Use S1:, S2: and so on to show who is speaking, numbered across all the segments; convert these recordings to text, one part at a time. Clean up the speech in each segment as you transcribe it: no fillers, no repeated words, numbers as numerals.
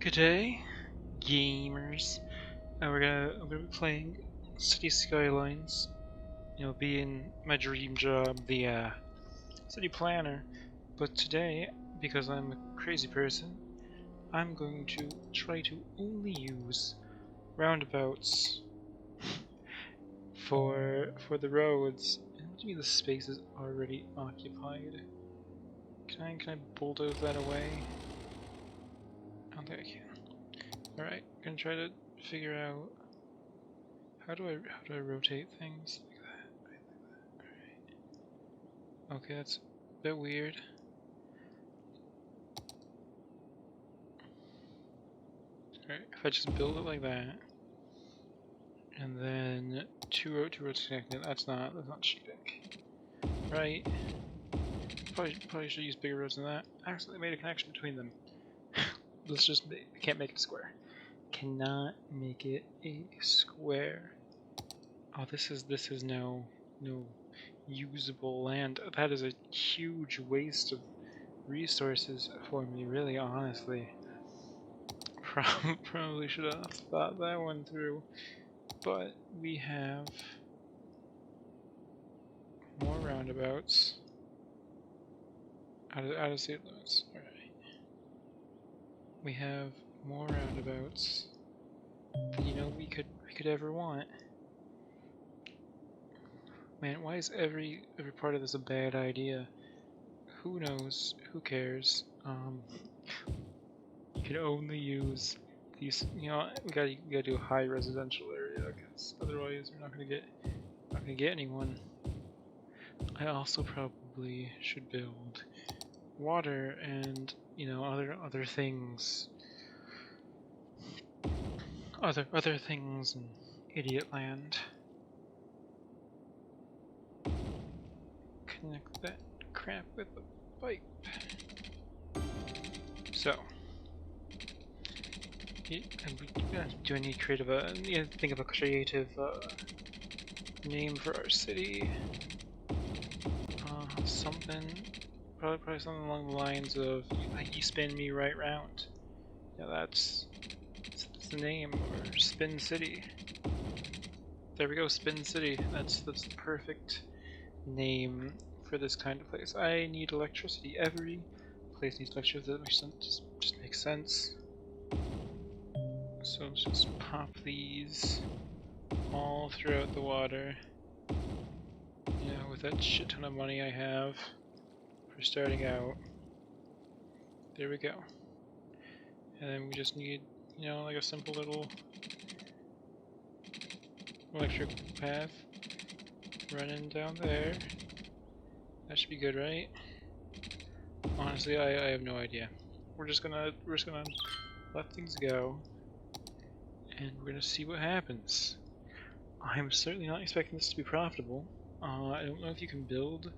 S1: Good day, gamers. I'm gonna be playing City Skylines. You know, being my dream job, the city planner. But today, because I'm a crazy person, I'm going to try to only use roundabouts for the roads. And what do you mean the space is already occupied? Can I bulldoze that away? I don't think I can. Alright, gonna try to figure out how do I rotate things like that? Alright. Okay, that's a bit weird. Alright, if I just build it like that, and then two roads connected, that's not cheating. Right. Probably should use bigger roads than that. Accidentally made a connection between them. Let's just I can't make it a square. Cannot make it a square. Oh, this is no usable land. That is a huge waste of resources for me, really, honestly. Probably should have thought that one through. But we have more roundabouts. Out of state limits. Alright. We have more roundabouts than we could ever want. Man, why is every part of this a bad idea? Who knows? Who cares? You can only use these. We gotta do a high residential area, because otherwise we're not gonna get anyone. I also probably should build water and other things, other things in idiot land. Connect that crap with the pipe. So, do I need think of a creative name for our city? Something, probably something along the lines of "You spin me right round." Yeah, that's the name, or Spin City. There we go, Spin City. That's the perfect name for this kind of place. I need electricity. Every place needs electricity. That makes sense. Just makes sense. So let's just pop these all throughout the water. With that shit ton of money I have for starting out. There we go. And then we just need, like a simple little electric path running down there. That should be good, right? Honestly, I have no idea. We're just gonna let things go, and we're gonna see what happens. I'm certainly not expecting this to be profitable. I don't know if you can build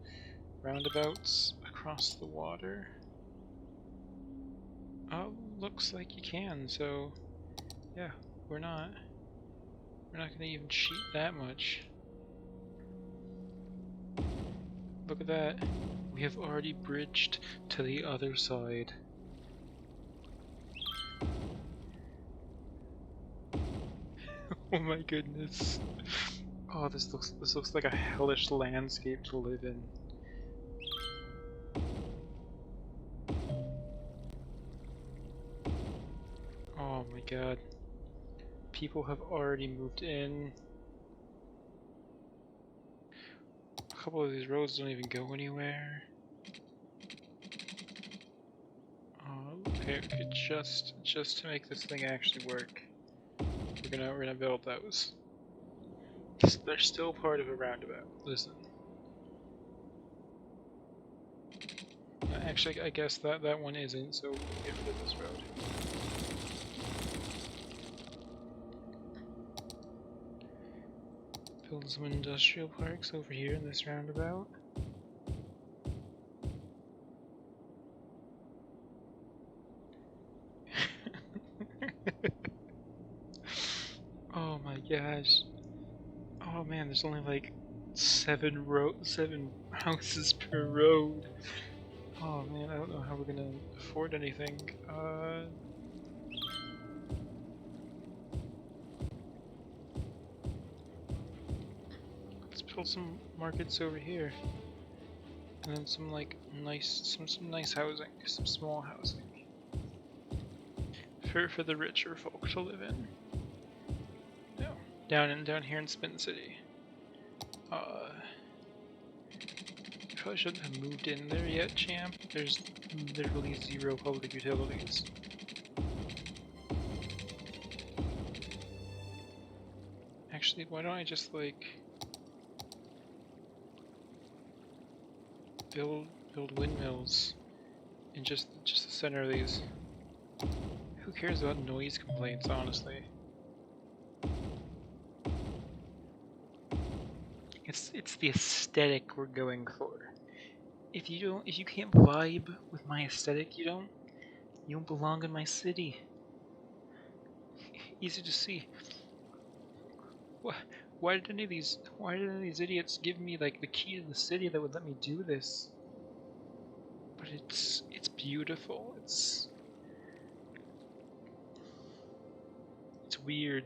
S1: roundabouts across the water. Oh, looks like you can. So, yeah, we're not gonna even cheat that much. Look at that. We have already bridged to the other side. Oh my goodness. Oh, this looks like a hellish landscape to live in. Oh my god. People have already moved in. A couple of these roads don't even go anywhere. Okay, just to make this thing actually work, we're gonna build those. They're still part of a roundabout. Listen. Actually, I guess that one isn't, so we'll get rid of this road. Build some industrial parks over here in this roundabout. Oh my gosh. Oh man, there's only like 7 houses per road. Oh man, I don't know how we're gonna afford anything. build some markets over here, and then some like nice, some nice housing, some small housing for the richer folk to live in. No, down here in Spin City. Probably shouldn't have moved in there yet, champ. There's literally 0 public utilities. Actually, why don't I just like build windmills in just the center of these? Who cares about noise complaints, honestly? It's the aesthetic we're going for. If you can't vibe with my aesthetic, you don't belong in my city. Easy to see. Why did any of these idiots give me like the key to the city that would let me do this? But it's beautiful. It's weird.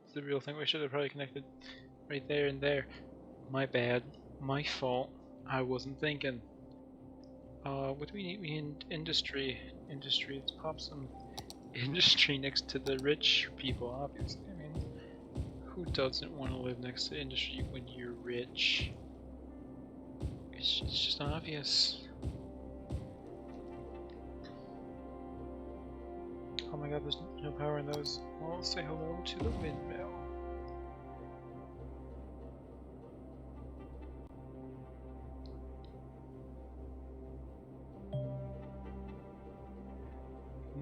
S1: It's the real thing. We should have probably connected right there and there. My bad. My fault. I wasn't thinking. What do we need? We need industry. Industry. Let's pop some industry next to the rich people, obviously. I mean, who doesn't want to live next to industry when you're rich? It's just obvious. Oh my god, there's no power in those. Well, I'll say hello to the windmill.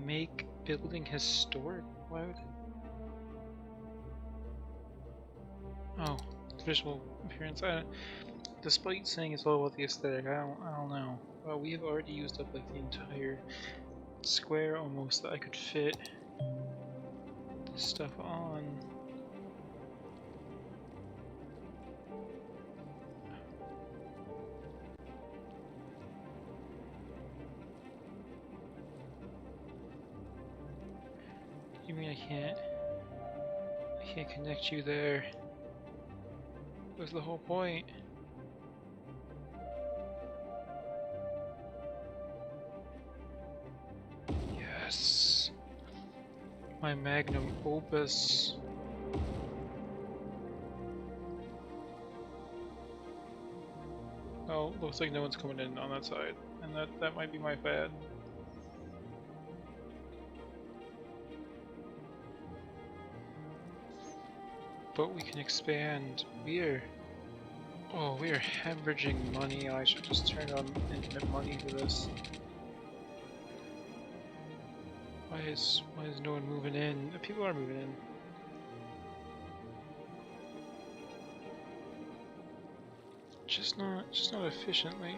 S1: Make building historic? Why would... Oh, visual appearance. Despite saying it's all about the aesthetic, I don't know. Well, we have already used up like the entire square almost that I could fit this stuff on. You mean I can't connect you there? That was the whole point. Yes. My magnum opus. Oh, looks like no one's coming in on that side, and that might be my bad. But we can expand. We're hemorrhaging money. I should just turn on infinite money for this. Why is no one moving in? People are moving in. Just not efficiently.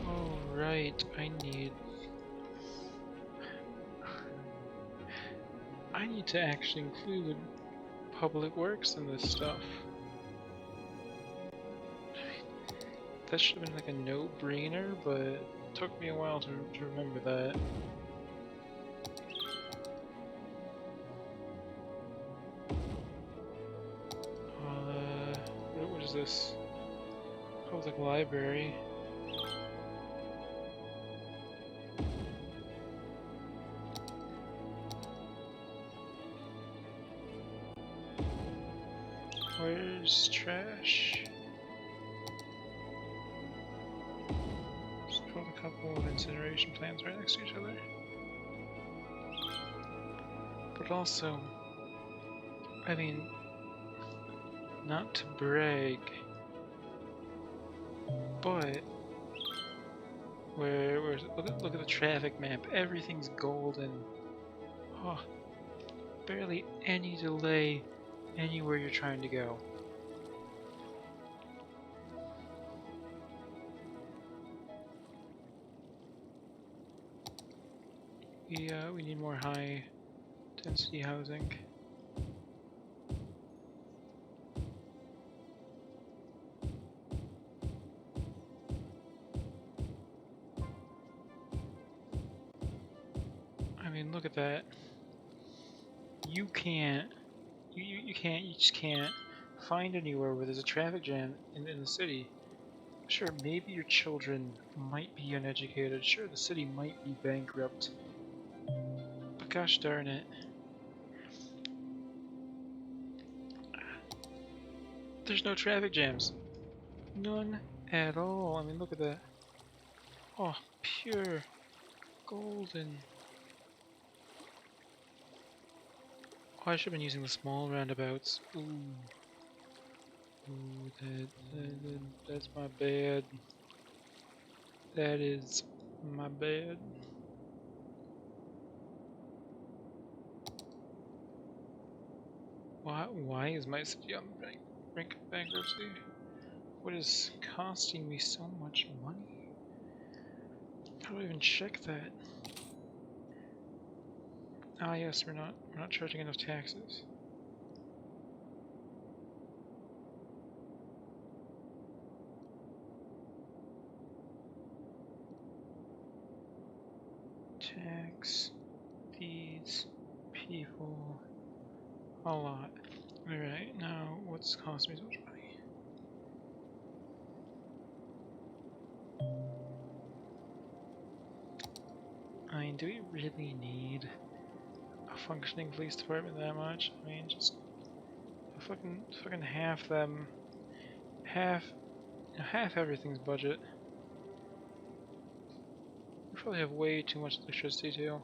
S1: Oh right, I need to actually include public works in this stuff. That should have been like a no-brainer, but it took me a while to remember that. What is this? Public library. Where's trash? Just put a couple of incineration plants right next to each other. But also, I mean, not to brag, but where's it? Look at the traffic map. Everything's golden. Oh, barely any delay anywhere you're trying to go. We need more high density housing. I mean, look at that. You can't You just can't find anywhere where there's a traffic jam in the city. Sure, maybe your children might be uneducated. Sure, the city might be bankrupt. But gosh darn it. There's no traffic jams. None at all. I mean, look at that. Oh, pure golden. Oh, I should have been using the small roundabouts. Ooh. Ooh, that's my bad. That is my bad. Why is my city on the brink of bankruptcy? What is costing me so much money? How do I even check that? Ah yes, we're not charging enough taxes. Tax these people a lot. Alright, now what's costing me so much money? I mean, do we really need a functioning police department that much? I mean, just fucking half them, half everything's budget. We probably have way too much electricity too.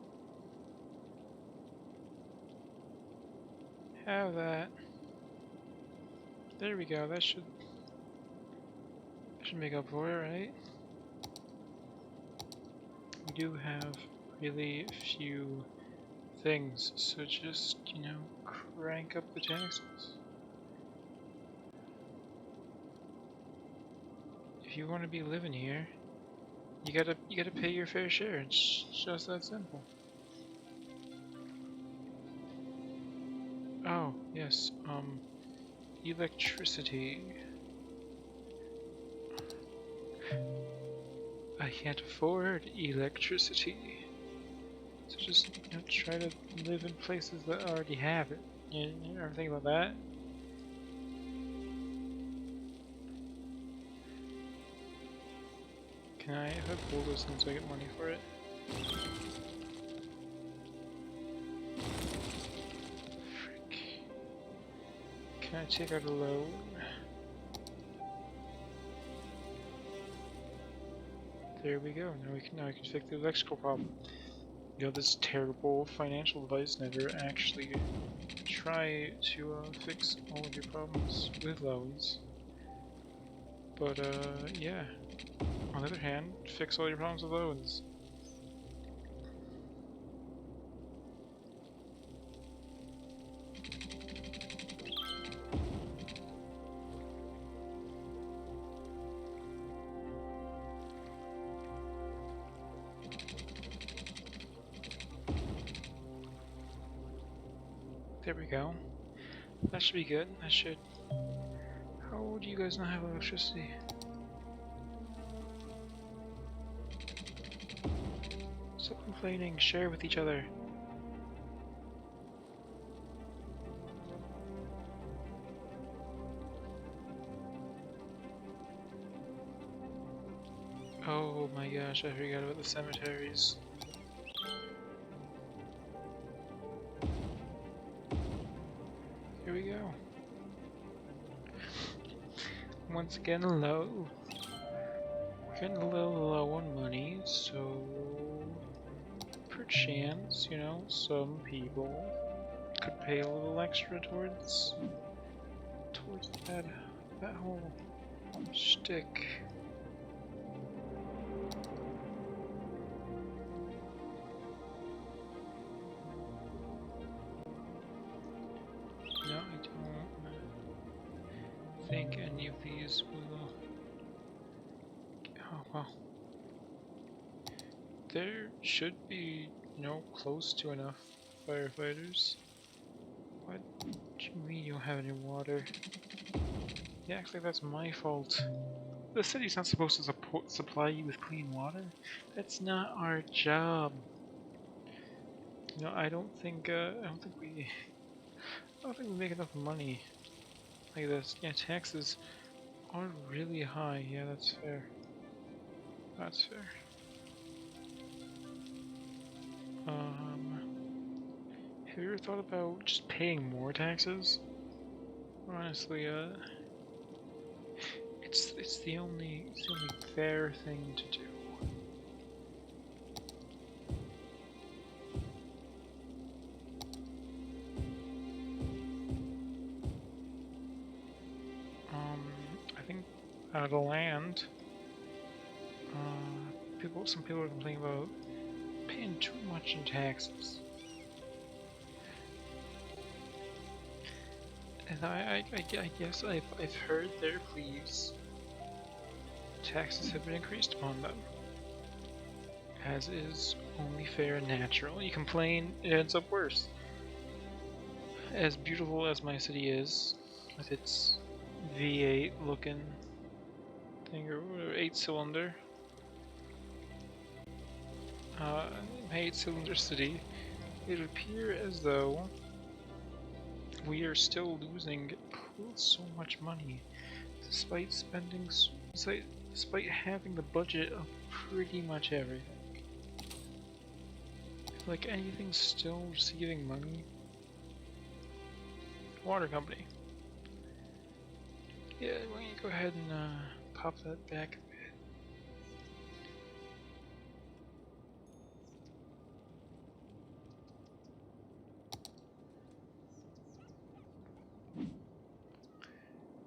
S1: Have that. There we go. That should make up for it, right? We do have really few things, so just, you know, crank up the taxes. If you want to be living here, you gotta pay your fair share. It's just that simple. Oh, yes, electricity. I can't afford electricity. So just, you know, try to live in places that already have it. You ever think about that? Can I have a bulldozer so I get money for it? Frick. Can I take out a loan? There we go. Now I can fix the electrical problem. You know, this terrible financial advice, never actually try to fix all of your problems with loans. But yeah. On the other hand, fix all your problems with loans. There we go. That should be good. That should... How do you guys not have electricity? Stop complaining. Share with each other. Oh my gosh, I forgot about the cemeteries. Here we go. Once again, low. We're getting a little low on money, so perchance, you know, some people could pay a little extra towards that whole shtick. No, I don't think any of these will... Oh, well. There should be, you know, close to enough firefighters. What do you mean you don't have any water? Yeah, actually that's my fault. The city's not supposed to supply you with clean water. That's not our job. You know, I don't think we don't think we make enough money like this. Yeah, taxes are really high. Yeah, that's fair. That's fair. Have you ever thought about just paying more taxes? Honestly, it's the only fair thing to do. I think the land. Some people are complaining about paying too much in taxes. And I guess I've heard their pleas. Taxes have been increased upon them, as is only fair and natural. You complain, it ends up worse. As beautiful as my city is, with its V8 looking thing, or 8-cylinder, my 8-cylinder city, it would appear as though we are still losing so much money, despite spending, despite having the budget of pretty much everything. Like anything's still receiving money. Water company. Yeah, why don't you go ahead and pop that back a bit.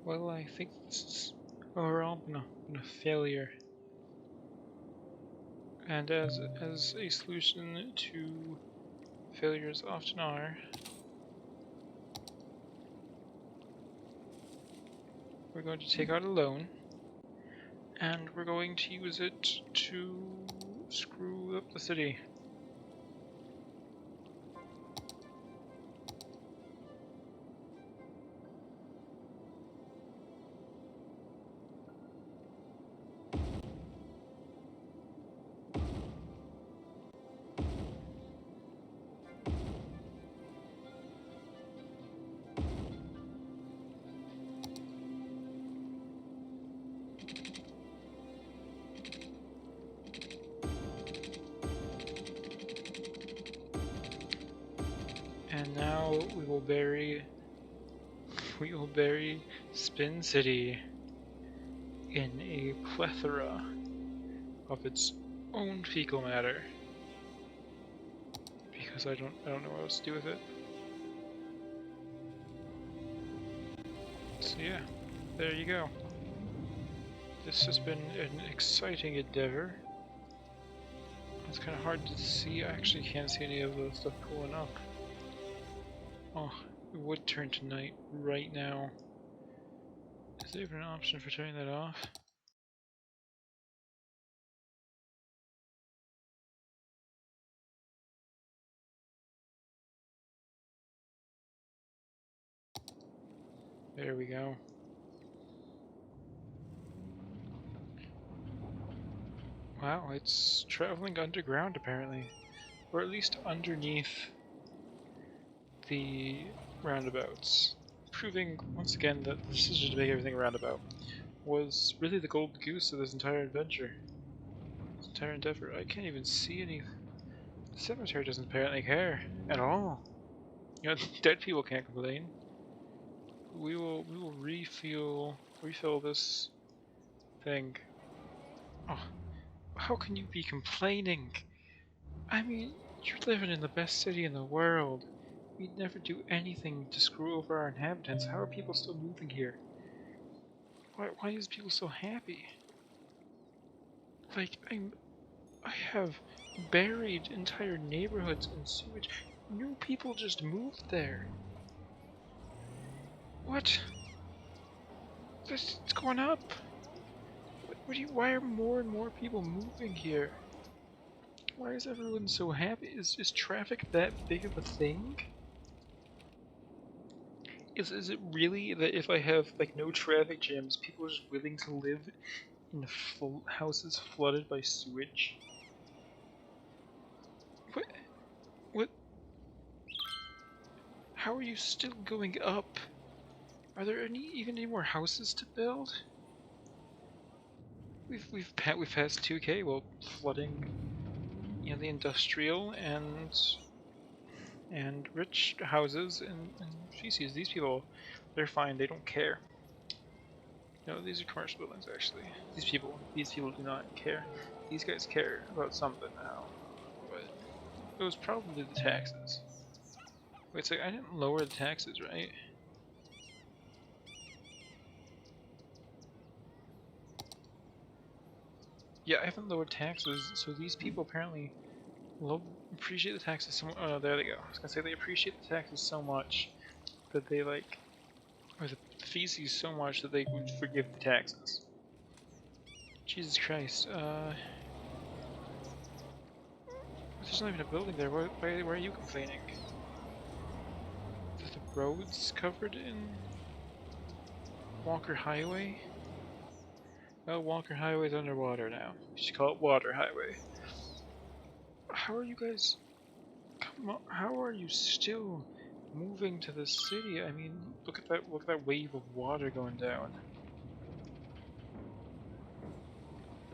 S1: Well, I think this is overall been a failure. And as a solution to failures often are, we're going to take out a loan, and we're going to use it to screw up the city. And now we will bury Spin City in a plethora of its own fecal matter. Because I don't know what else to do with it. So yeah, there you go. This has been an exciting endeavor. It's kind of hard to see. I actually can't see any of the stuff pulling up. Oh, it would turn to night right now. Is there even an option for turning that off? There we go. Wow, it's traveling underground apparently. Or at least underneath the roundabouts. Proving once again that the decision to make everything a roundabout was really the golden goose of this entire adventure. This entire endeavor. I can't even see any. The cemetery doesn't apparently care at all. You know, dead people can't complain. We will refill this thing. Oh, how can you be complaining? I mean, you're living in the best city in the world. We'd never do anything to screw over our inhabitants. How are people still moving here? Why is people so happy? Like, I have buried entire neighborhoods in sewage. New people just moved there. What? It's going up. Why are more and more people moving here? Why is everyone so happy? Is traffic that big of a thing? Is it really that if I have like no traffic jams, people are just willing to live in full houses flooded by sewage? What? What? How are you still going up? Are there even any more houses to build? We've passed 2K while flooding, you know, the industrial and rich houses and species. These people, they're fine. They don't care. No, these are commercial buildings actually. These people do not care. These guys care about something now, but it was probably the taxes. Wait, so I didn't lower the taxes, right? Yeah, I haven't lowered taxes, so these people apparently appreciate the taxes so much. Oh, no, there they go. I was gonna say they appreciate the taxes so much that they like, or the feces so much that they would forgive the taxes. Jesus Christ. There's not even a building there. Why are you complaining? Are the roads covered in Walker Highway? Oh, Walker Highway's underwater now. You should call it Water Highway. How are you guys? Come on, how are you still moving to the city? I mean, look at that wave of water going down.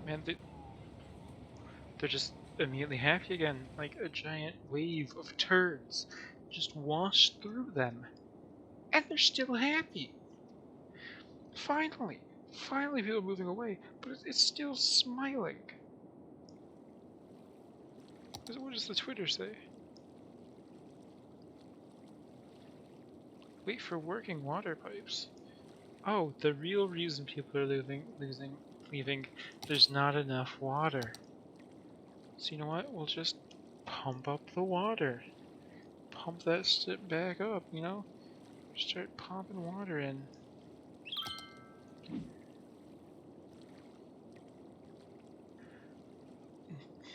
S1: Man, they're just immediately happy again, like a giant wave of turds just washed through them. And they're still happy. Finally, finally people are moving away, but it's still smiling. What does the Twitter say? Wait for working water pipes. Oh, the real reason people are leaving, there's not enough water. So you know what? We'll just pump up the water. Pump that shit back up, you know? Start pumping water in.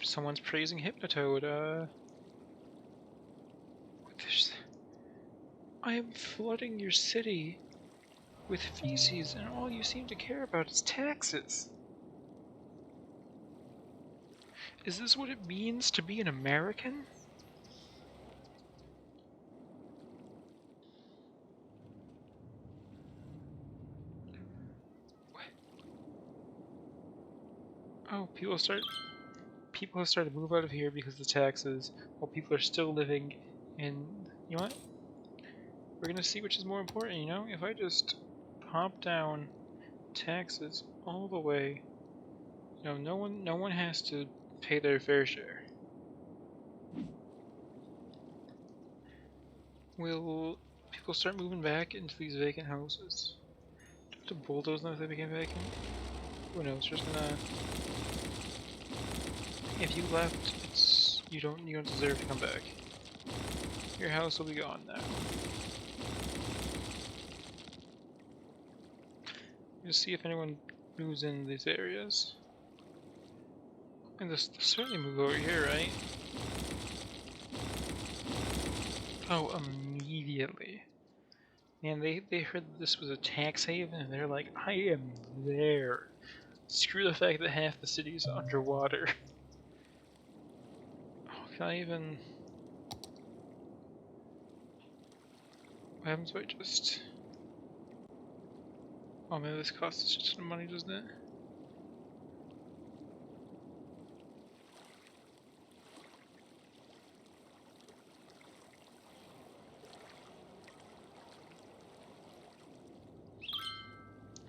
S1: Someone's praising Hypnotoad. I am flooding your city with feces, and all you seem to care about is taxes. Is this what it means to be an American? What? Oh, people have started to move out of here because of the taxes, while people are still living in. You know what? We're gonna see which is more important. You know, if I just pop down taxes all the way, you know, no one has to pay their fair share. Will people start moving back into these vacant houses? Do I have to bulldoze them if they became vacant? Who knows? Just gonna. If you left, you don't deserve to come back. Your house will be gone now. Just see if anyone moves in these areas. And they'll certainly move over here, right? Oh, immediately. Man, they heard that this was a tax haven, and they're like, I am there. Screw the fact that half the city is underwater. Oh, can I even... What happens if I just... Oh man, this costs us just some money, doesn't it?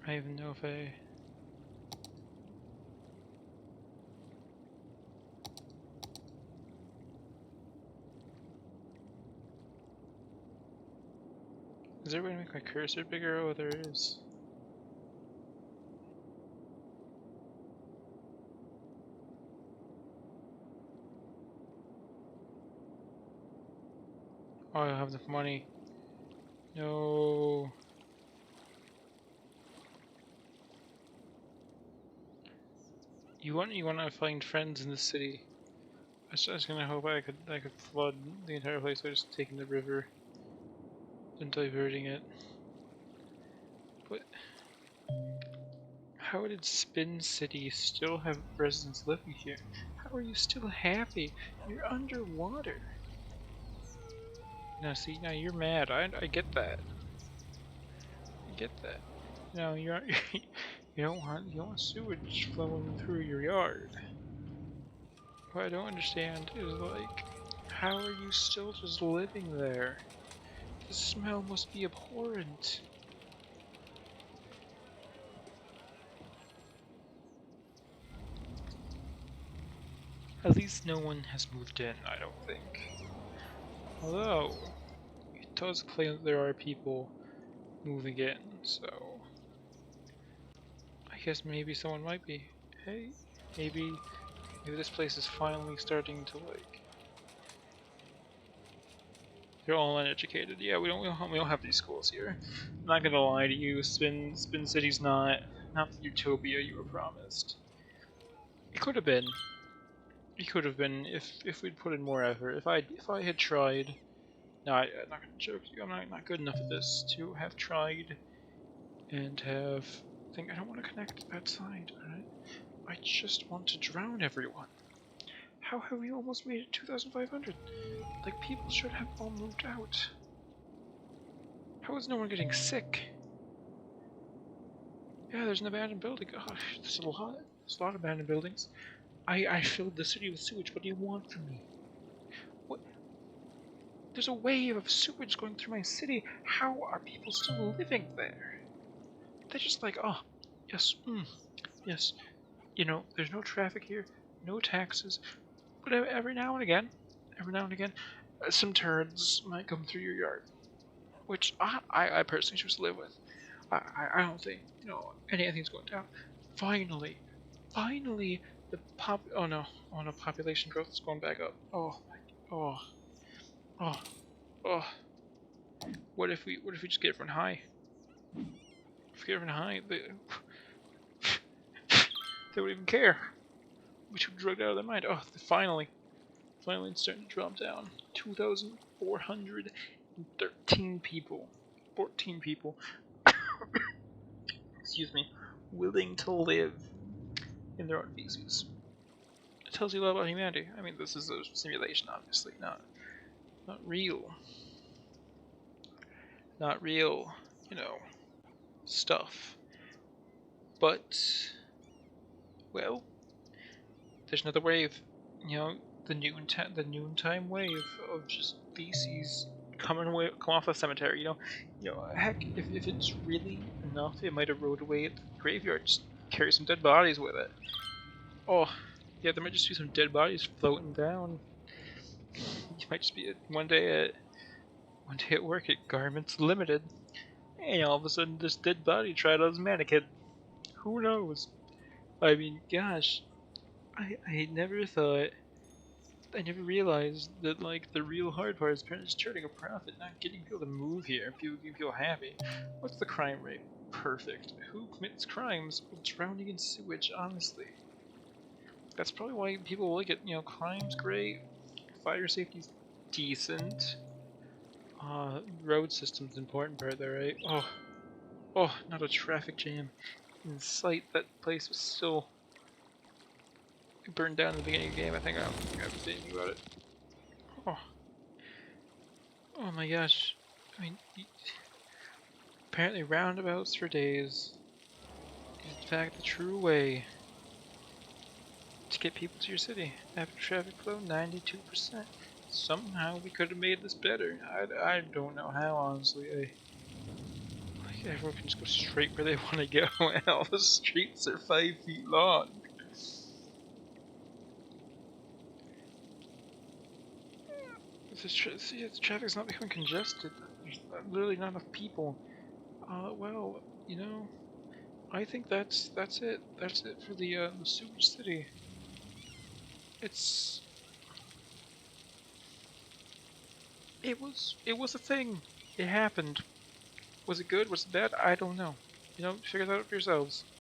S1: I even know if I... Is there a way to make my cursor bigger? Oh, there is. Oh, I don't have enough money. No. You want to find friends in the city. I was gonna hope I could flood the entire place by just taking the river and diverting it. But how did Spin City still have residents living here? How are you still happy? You're underwater. Now, see, now you're mad. I get that. I get that. No, you're you don't want sewage flowing through your yard. What I don't understand is like, how are you still just living there? The smell must be abhorrent. At least no one has moved in, I don't think. Although, it does claim that there are people moving in, so I guess maybe someone might be. Hey, maybe this place is finally starting to like. They're all uneducated. Yeah, we don't have these schools here. I'm not gonna lie to you. Spin City's not the utopia you were promised. It could have been. It could have been if we'd put in more effort. If I had tried. No, I'm not gonna joke you. I'm not good enough at this to have tried and have. I don't want to connect that side. Alright. I just want to drown everyone. How have we almost made it 2,500? Like, people should have all moved out. How is no one getting sick? Yeah, there's an abandoned building. Oh, there's a lot. There's a lot of abandoned buildings. I filled the city with sewage. What do you want from me? What? There's a wave of sewage going through my city. How are people still living there? They're just like, oh, yes, yes. You know, there's no traffic here, no taxes, but every now and again, some turds might come through your yard, which I personally choose to live with. I don't think, anything's going down. Finally, finally, oh no, population growth is going back up. Oh, oh, oh. What if we just get everyone high? If we get everyone high, they wouldn't even care. We should be drugged out of their mind. Oh, finally, it's starting to drop down. 2,413 people. 14 people. Excuse me. Willing to live in their own feces. It tells you a lot about humanity. I mean, this is a simulation, obviously, not real. Not real, stuff. But, well, there's another wave. The noontime wave of just feces come off the cemetery. Heck, if it's really enough, it might erode away at the graveyard. Just carry some dead bodies with it. Oh, yeah, there might just be some dead bodies floating down. You might just be one day at work at Garments Limited, and all of a sudden this dead body tried on as a mannequin. Who knows? I mean, gosh, I never thought. I never realized that, like, the real hard part is just turning a profit, not getting people to move here, getting people happy. What's the crime rate? Perfect. Who commits crimes? Well, drowning in sewage, honestly. That's probably why people like it. Crime's great, fire safety's decent, road system's important part there, right? Oh, not a traffic jam in sight. That place was still burned down in the beginning of the game. I think I've seen you about it. Oh my gosh. I mean, apparently roundabouts for days is in fact the true way to get people to your city. Average traffic flow 92%. Somehow we could have made this better. I don't know how, honestly. Like, everyone can just go straight where they want to go, and all the streets are 5 feet long. The traffic's not becoming congested. There's literally not enough people. Well, I think that's it. That's it for the sewage city. It was a thing. It happened. Was it good? Was it bad? I don't know. Figure that out for yourselves.